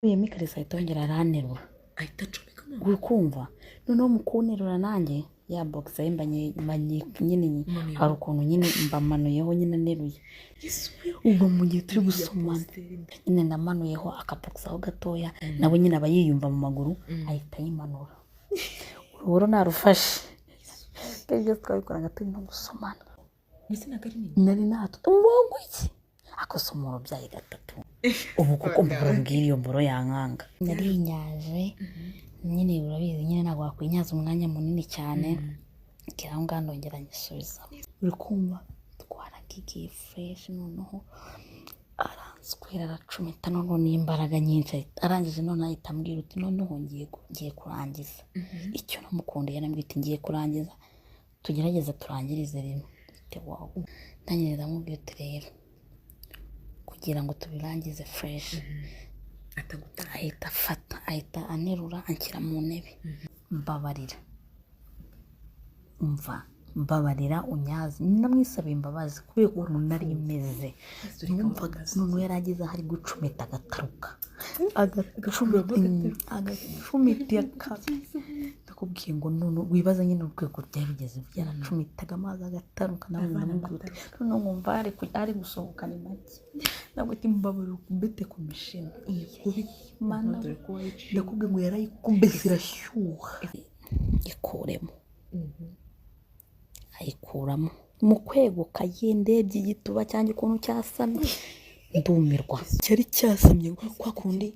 Yemi Kalisa itongera aranterura ahita acomeka mu uri kumva noneho mu kunterura nanjye ya box yimbanye nyine hari ukuntu nyine mbamanuyeho nyine neruye ubwo mu gihe turi gusomana nyine ndamanuyeho akabox aho gatoya nawe nyine aba yiyumva mu maguru ahita yimanura uruburo narufashe ibyo twabikoraga turi no gusomana nari nato umwongo iki akosomoro byaye gatatu ubu kuko mbabwira iyo mboro yankanga nari inyaje nyine urabizi nyine ntabwo wakwinyaza umwanya munini cyane kera ngando ngera nyisubiza uri kumva twaragiye fresh noneho aranswera aracumita none n'imbaraga nyinshi arangije none ahita ambwira uti noneho ngiye kurangiza icyo namukundiye namwita ngiye kurangiza tugerageza turangirize rimwe wow ndanyereza amubwira uti rero kugira ngo tubirangize fresh ahita afata ahita anerura anshyira mu ntebe mbabarira unyazi namwisabiye imbabazi kubera ukuntu nari imeze numvaga none yaragize hari gucumita agataruka agacumita ndakubwiye ngo none wibaza nyine urwego byabigeze byaracumitaga amazi agataruka nawe ndamubwira none nkumva ari gusohokana make nabwo timbabarira kumbete ku mishino mana ndakubwiye ngo yarayikumbese irashyuha ikuremo ayikuramo mu kweguka yendebye igituba cyangwa ukuntu cyasamye ndumirwa cyari cyasamye kwa kundi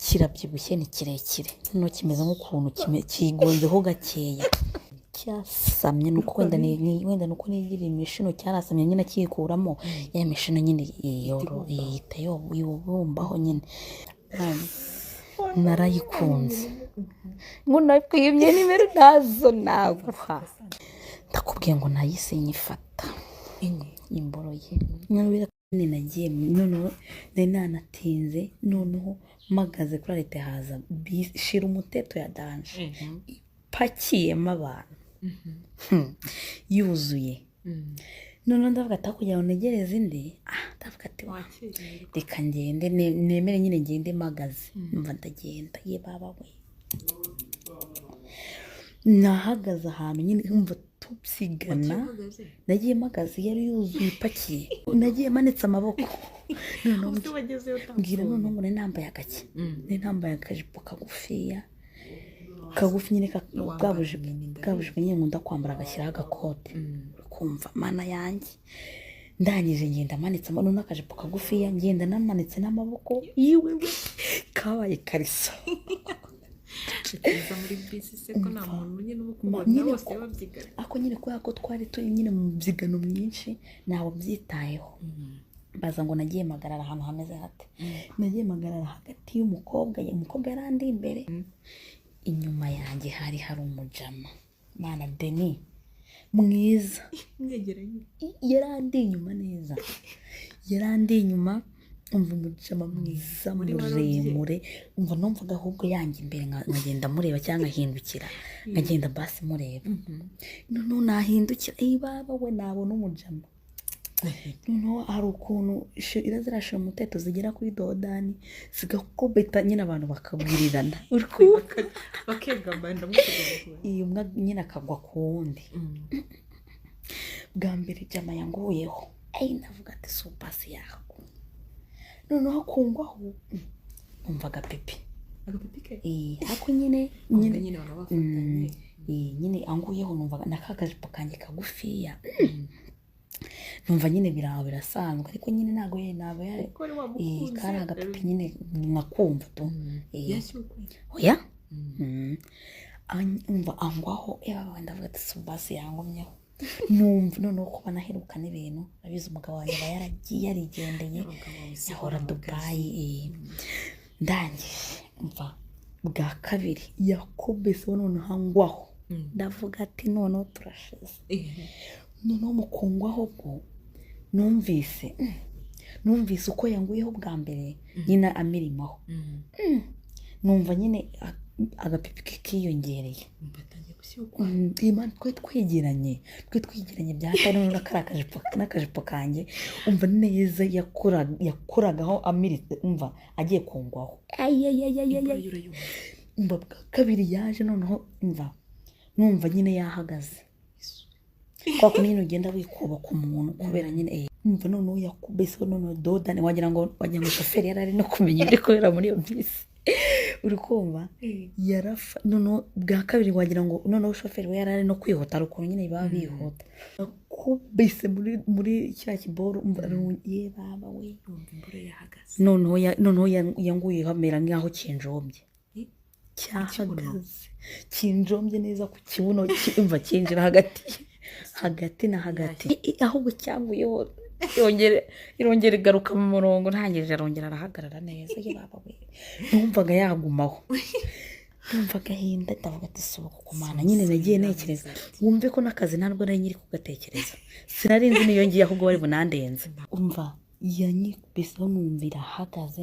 kirabyibushye ni kirekire no kimeze nk'ukuntu kigonzeho gakeya cyasamye nuko wenda nuko nigira imishino cyarasamye nyine kikuramo ya mishino nyine yita yobumbaho nyine narayikunze ngo nakwimye nimero nazo naguha ndakubwiye ngo nayise nyifata imboro ye nyabira nagiye noneho nanatinze noneho magaze kuri leta haza shira umuteto ya danje ipakiyemo abantu yuzuye noneho ndavuga ati kugira ngo negereze indi ndavuga ati reka ngende nemere nyine ngende magaze mva ndagenda ye baba we nahagaze ahantu nyine umva tubsigana nagiye magaze yari yuzuye ipakiye nagiye manitse amaboko mbwira noneho ngo nambaye agake nambaye akajipo kagufi nyine bwabujipo nyine nkunda kwambara agashyiraho agakote kumva mana yanjye ndangije ngenda manitse noneho akajipo kagufiya ngenda namanitse n'amaboko yiwe kabaye karisa muri bisi se ko nta muntu nyine umukubona bose babyigana ako nyine kubera ko twari turi nyine mu byigano mwinshi ntawe byitayeho baza ngo nagiye magarara ahantu hameze hate nagiye magarara hagati y'umukobwa yarandi imbere inyuma yanjye hari umujama mana Deni mwiza yarandi inyuma neza yarandi inyuma umva umujama mwiza muremure umva numvaga ahubwo yanjye imbere nkagenda mureba cyangwa nkahindukira nkagenda basi mureba noneho nahindukira baba we nabona umujama noneho hari ukuntu irazirashira umuteto zigera kuri dodani zigakubita nyine abantu bakabwirirana bakegambana iyo umwe nyine akagwa ku wundi bwa mbere jama yanguyeho navuga ati supasi yaho noneho akungwaho umva agapipi ke ako nyine banabafatanye nyine anguyeho numva nakakajipo kanjye kagufiya numva nyine biraho birasanzwe ariko nyine ntago nabo yari kari agapipi nyine nakumva tu oya umva angwaho ndavuga ati subasi yangomyeho numva noneho kuba naheruka n'ibintu abize umugabo wanjye aba yaragiye yarigendeye yahora Dubai ndangije umva bwa kabiri yakubise noneho angwaho ndavuga ati noneho turashize noneho mukungwaho bwo numvise uko yanguyeho bwa mbere nyine amirimaho numva nyine agapipi kiyongereye Imana twe twegeranye byatari n'akajipo kanjye umva neza yakoragaho amiritse umva agiye kungwaho umva bwa kabiri yaje noneho umva numva nyine yahagaze kwa kuntu nyine ugenda wikuba ku muntu kubera nyine umva noneho yakubise noneho dodane wagira ngo shoferi yari ari no kumenya ibyo kubera muri iyo bisi uri kumva yarafa noneho bwa kabiri wagira ngo noneho shoferi we yari ari no kwihuta ari ukuntu nyine baba bihuta yakubise muri cya kiboro umva ye baba we noneho yanguye hamera nk'aho kinjombye cyahagaze kinjombye neza ku kibuno umva kinjira hagati na hagati ahubwo cyanguyeho irongera igaruka mu murongo ntangije arongera arahagarara neza ye baba we numvaga yagumaho numvaga hinda ndavuga ati sohoka kumana nyine nagiye nekereza wumve ko n'akazi ntabwo nari nyiri kugatekereza sinarinzi niyo ngiye ahubwo bari bunandenze umva yanyikubiseho numvira ahagaze